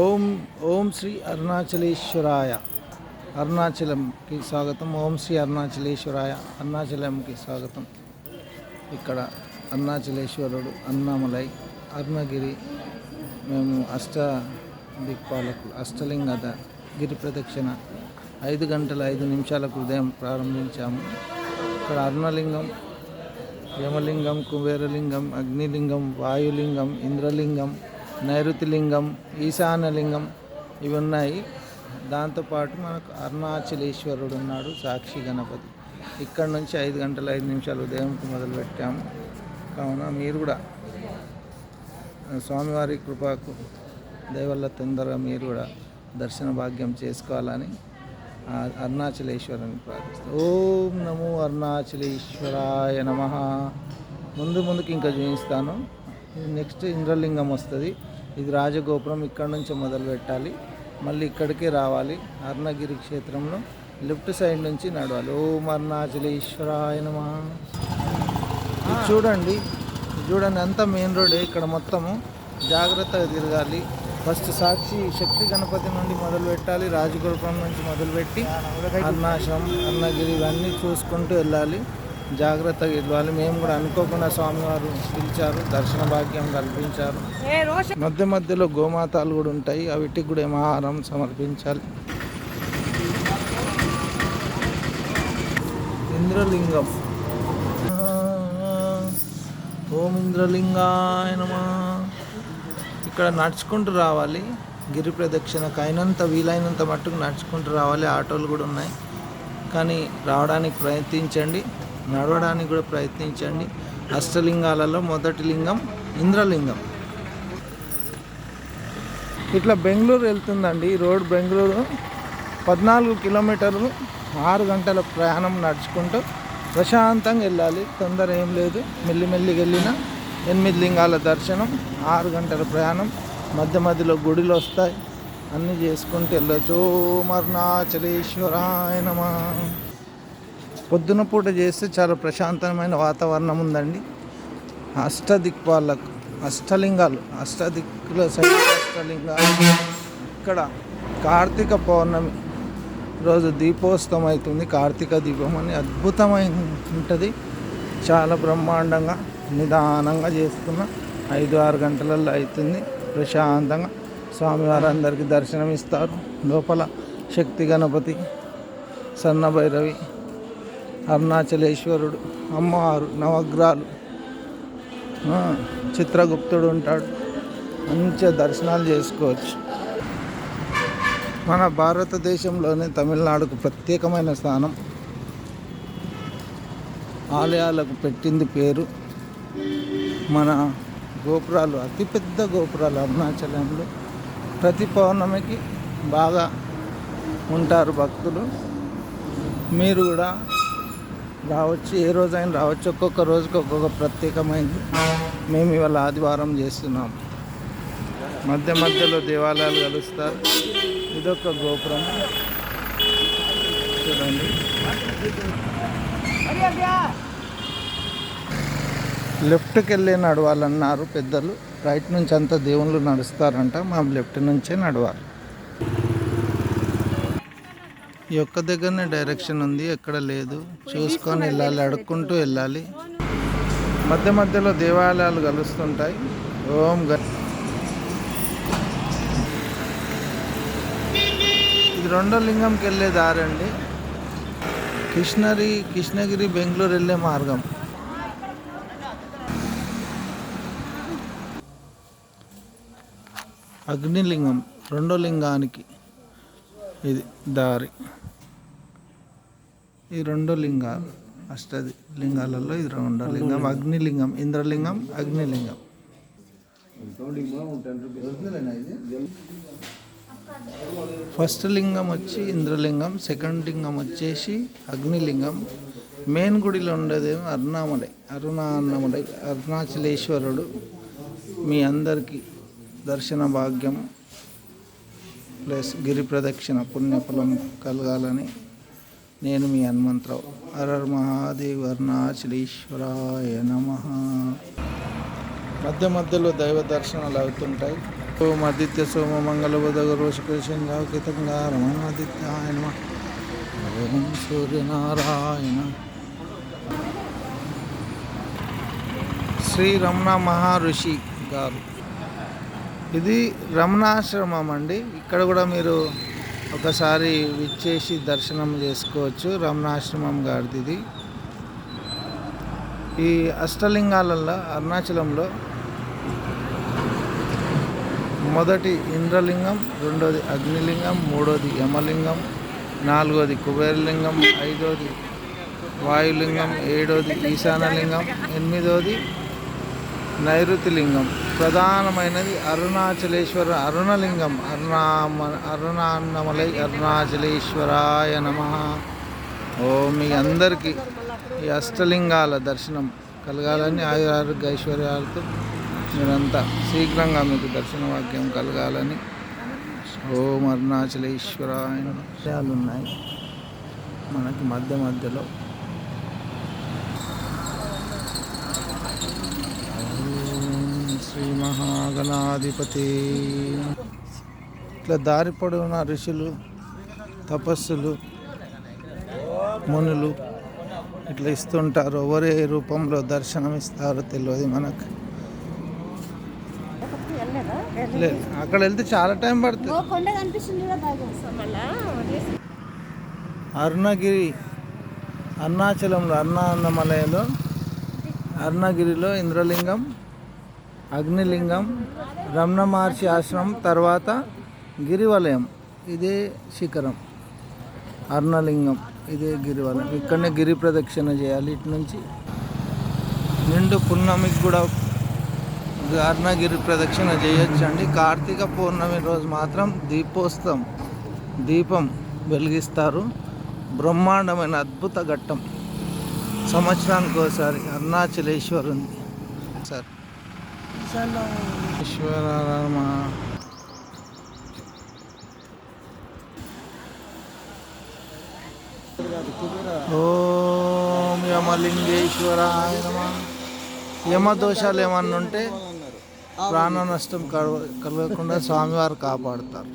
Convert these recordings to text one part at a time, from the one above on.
ఓం ఓం శ్రీ అరుణాచలేశ్వరాయ. అరుణాచలంకి స్వాగతం. ఓం శ్రీ అరుణాచలేశ్వరాయ. అరుణాచలంకి స్వాగతం. ఇక్కడ అరుణాచలేశ్వరుడు, అన్నామలై, అరుణగిరి. మేము దిక్పాలకులు అష్టలింగ గిరి ప్రదక్షిణ 5 గంటల 5 నిమిషాలకు ఉదయం ప్రారంభించాము. ఇక్కడ అరుణలింగం, యమలింగం, కుబేరలింగం, అగ్నిలింగం, వాయులింగం, ఇంద్రలింగం, నైరుతిలింగం, ఈశాన్యలింగం ఇవి ఉన్నాయి. దాంతోపాటు మనకు అరుణాచలేశ్వరుడు ఉన్నాడు, సాక్షి గణపతి. ఇక్కడ నుంచి 5 గంటల 5 నిమిషాలు ఉదయంకి మొదలుపెట్టాము. కావున మీరు కూడా స్వామివారి కృపకు దయవల్ల తొందరగా మీరు కూడా దర్శన భాగ్యం చేసుకోవాలని అరుణాచలేశ్వరుని ప్రార్థిస్తాం. ఓం నమో అరుణాచలేశ్వరాయ నమః. ముందుకి ఇంకా చూపిస్తాను. నెక్స్ట్ ఇంద్రలింగం వస్తుంది. ఇది రాజగోపురం. ఇక్కడ నుంచి మొదలు పెట్టాలి, మళ్ళీ ఇక్కడికే రావాలి. అరుణగిరి క్షేత్రంలో లెఫ్ట్ సైడ్ నుంచి నడవాలి. ఓం అరుణాచలేశ్వరాయ నమః. చూడండి అంతా మెయిన్ రోడ్. ఇక్కడ మొత్తము జాగ్రత్తగా తిరగాలి. ఫస్ట్ సాక్షి శక్తి గణపతి నుండి మొదలు పెట్టాలి, రాజగోపురం నుంచి మొదలుపెట్టి అరుణాచలం, అరుణగిరి ఇవన్నీ చూసుకుంటూ వెళ్ళాలి. జాగ్రత్తగా వెళ్ళాలి. మేము కూడా అనుకోకుండా స్వామివారు పిలిచారు, దర్శన భాగ్యం కల్పించారు. మధ్యలో గోమాతాలు కూడా ఉంటాయి, వీటికి కూడా ఏమో ఆహారం సమర్పించాలి. ఇంద్రలింగం. ఓం ఇంద్రలింగాయ నమః. ఇక్కడ నడుచుకుంటూ రావాలి. గిరి ప్రదక్షిణకు వీలైనంత మట్టుకు నడుచుకుంటూ రావాలి. ఆటోలు కూడా ఉన్నాయి, కానీ రావడానికి ప్రయత్నించండి, నడవడానికి కూడా ప్రయత్నించండి. అష్టలింగాలలో మొదటి లింగం ఇంద్రలింగం. ఇట్లా బెంగళూరు వెళ్తుందండి రోడ్. బెంగళూరు 14 కిలోమీటర్లు, 6 గంటల ప్రయాణం నడుచుకుంటూ ప్రశాంతంగా వెళ్ళాలి. తొందర ఏం లేదు, మెల్లిమెల్లిగా వెళ్ళిన 8 లింగాల దర్శనం, 6 గంటల ప్రయాణం. మధ్యలో గుడిలు వస్తాయి, అన్నీ చేసుకుంటూ వెళ్ళొచ్చు. ఓం అరుణాచలేశ్వరాయ నమః. పొద్దున పూట చేస్తే చాలా ప్రశాంతమైన వాతావరణం ఉందండి. అష్టదిక్పాలకు అష్టలింగాలు, అష్టదిక్కుల సైడ్ అష్టలింగాలు. ఇక్కడ కార్తీక పౌర్ణమి రోజు దీపోత్సవం అవుతుంది. కార్తీక దీపం అని అద్భుతమైన ఉంటుంది. చాలా బ్రహ్మాండంగా నిదానంగా చేసుకున్న 5-6 గంటలలో అవుతుంది. ప్రశాంతంగా స్వామివారు అందరికీ దర్శనం ఇస్తారు. లోపల శక్తి గణపతి, సన్నభైరవి, అరుణాచలేశ్వరుడు, అమ్మవారు, నవగ్రహాలు, చిత్రగుప్తుడు ఉంటాడు. మంచిగా దర్శనాలు చేసుకోవచ్చు. మన భారతదేశంలోనే తమిళనాడుకు ప్రత్యేకమైన స్థానం. ఆలయాలకు పెట్టింది పేరు. మన గోపురాలు, అతిపెద్ద గోపురాలు అరుణాచలంలో. ప్రతి పౌర్ణమికి బాగా ఉంటారు భక్తులు. మీరు కూడా రావచ్చు, ఏ రోజైనా రావచ్చు. ఒక్కొక్క రోజుకి ఒక్కొక్క ప్రత్యేకమైనది. మేము ఇవాళ ఆదివారం చేస్తున్నాం. మధ్యలో దేవాలయాలు కలుస్తారు. ఇదొక గోపురం చూడండి. లెఫ్ట్కి వెళ్ళి నడవాలన్నారు పెద్దలు. రైట్ నుంచి అంతా దేవుళ్ళు నడుస్తారంట, మా లెఫ్ట్ నుంచే నడవాలి. ఈ ఒక్క దగ్గరనే డైరెక్షన్ ఉంది, ఎక్కడ లేదు. చూసుకొని వెళ్ళాలి, అడుక్కుంటూ వెళ్ళాలి. మధ్యలో దేవాలయాలు కలుస్తుంటాయి. ఓం ఇది 2వ లింగంకి వెళ్ళే దారండి. కృష్ణగిరి బెంగళూరు వెళ్ళే మార్గం. అగ్నిలింగం 2వ లింగానికి ఇది దారి. ఈ 2 లింగాలు లింగాలలో ఇది 2వ లింగం. అగ్నిలింగం, ఇంద్రలింగం, అగ్నిలింగం. ఫస్ట్ లింగం వచ్చి ఇంద్రలింగం, సెకండ్ లింగం వచ్చేసి అగ్నిలింగం. మెయిన్ గుడిలో ఉండేదేమో అరుణామలై అరుణాచలేశ్వరుడు. మీ అందరికీ దర్శన భాగ్యం ప్లస్ గిరి ప్రదక్షిణ పుణ్యఫలం కలగాలని నేను మీ హనుమంతరావు. హర మహాదేవ్. అరుణాచలేశ్వరాయ నమః. మధ్యలో దైవ దర్శనాలు అవుతుంటాయి. ఓం ఆదిత్య సోమ మంగళ బుధ గురు శుక్ర శని రాహు కేతుగా రమణాదిత్యాయ నమః. ఓం సూర్యనారాయణ. శ్రీ రమణ మహర్షి గారు. ఇది రమణాశ్రమం అండి. ఇక్కడ కూడా మీరు ఒకసారి విచ్చేసి దర్శనం చేసుకోవచ్చు. రమణాశ్రమం గారిది ఇది. ఈ అష్టలింగాలలో అరుణాచలంలో మొదటి ఇంద్రలింగం, రెండోది అగ్నిలింగం, మూడోది యమలింగం, నాలుగోది కుబేరలింగం, ఐదోది వాయులింగం, ఏడోది ఈశాన్యలింగం, ఎనిమిదోది నైరుతి లింగం, ప్రధానమైనది అరుణాచలేశ్వర అరుణలింగం. అరుణాన్నమలై అరుణాచలేశ్వరాయ నమః. మీ అందరికీ ఈ అష్టలింగాల దర్శనం కలగాలని, ఆరోగ్య ఐశ్వర్యాలతో మీరంతా శీఘ్రంగా మీకు దర్శన భాగ్యం కలగాలని ఓం అరుణాచలేశ్వరాయ విషయాలు ఉన్నాయి మనకి మధ్యలో. శ్రీ మహాగణాధిపతి. ఇట్లా దారి పొడవున ఋషులు, తపస్సులు, మునులు ఇట్లా ఇస్తుంటారు. ఎవరే రూపంలో దర్శనం ఇస్తారో తెలియదు మనకు. లేదు, అక్కడ వెళ్తే చాలా టైం పడుతుంది. అరుణగిరి అరుణాచలంలో అరుణాన్నమలయలో అరుణగిరిలో ఇంద్రలింగం, అగ్నిలింగం, రమణ మహర్షి ఆశ్రమం, తర్వాత గిరివలయం. ఇదే శిఖరం అరుణలింగం, ఇదే గిరివలయం. ఇక్కడనే గిరి ప్రదక్షిణ చేయాలి. ఇటు నుంచి నిండు పున్నమికి కూడా అరుణగిరి ప్రదక్షిణ చేయొచ్చండి. కార్తీక పౌర్ణమి రోజు మాత్రం దీపం వెలిగిస్తారు. బ్రహ్మాండమైన అద్భుత ఘట్టం. సంవత్సరానికి ఒకసారి అరుణాచలేశ్వరుంది సార్. ఈశ్వరరామ. ఓం యమలింగేశ్వరాయ నమః. యమ దోషాలు ఏమన్నా ఉంటే ప్రాణ నష్టం కలగకుండా స్వామివారు కాపాడుతారు.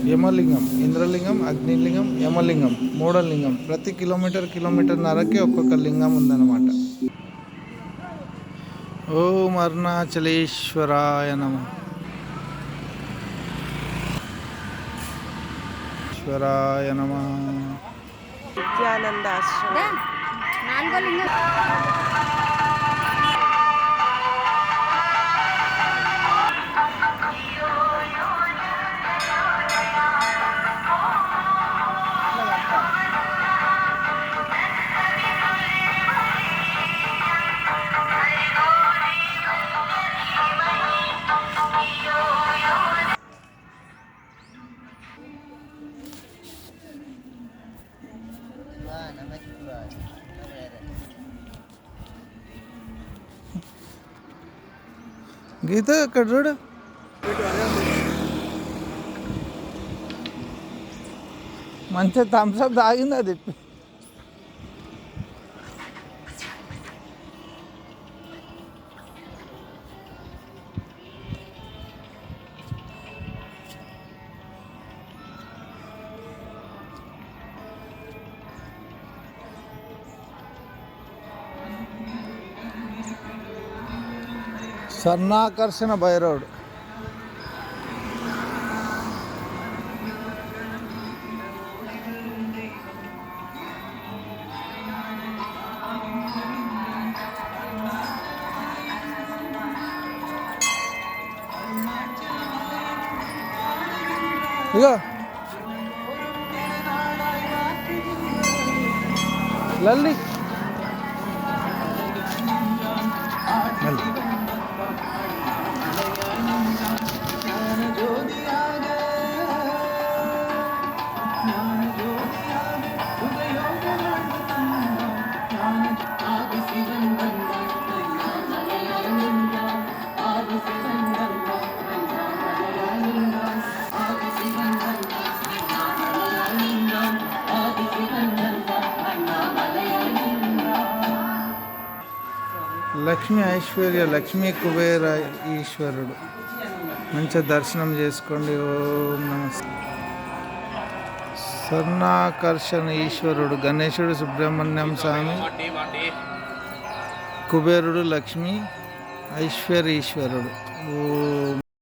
యమలింగం, ఇంద్రలింగం, అగ్నిలింగం, యమలింగం, మూడో లింగం. ప్రతి కిలోమీటర్న్నరకి ఒక్కొక్క లింగం ఉందన్నమాట. ఓం అరుణాచలేశ్వరాయ నమః. ఈశ్వరాయ నమః. నిత్యానందాశ్రమం. గీత అక్కడ చూడు. మంచిగా థమ్స్అప్ తాగింది అది. స్వర్ణాకర్షణ భైరవుడు. ఇగో లల్లి లక్ష్మి ఐశ్వర్య, లక్ష్మీ కుబేర ఈశ్వరుడు. మంచిగా దర్శనం చేసుకోండి. ఓం నమస్తే. స్వర్ణాకర్షణ ఈశ్వరుడు గణేశుడు, సుబ్రహ్మణ్యం స్వామి, కుబేరుడు, లక్ష్మి, ఐశ్వర్యీశ్వరుడు. ఓం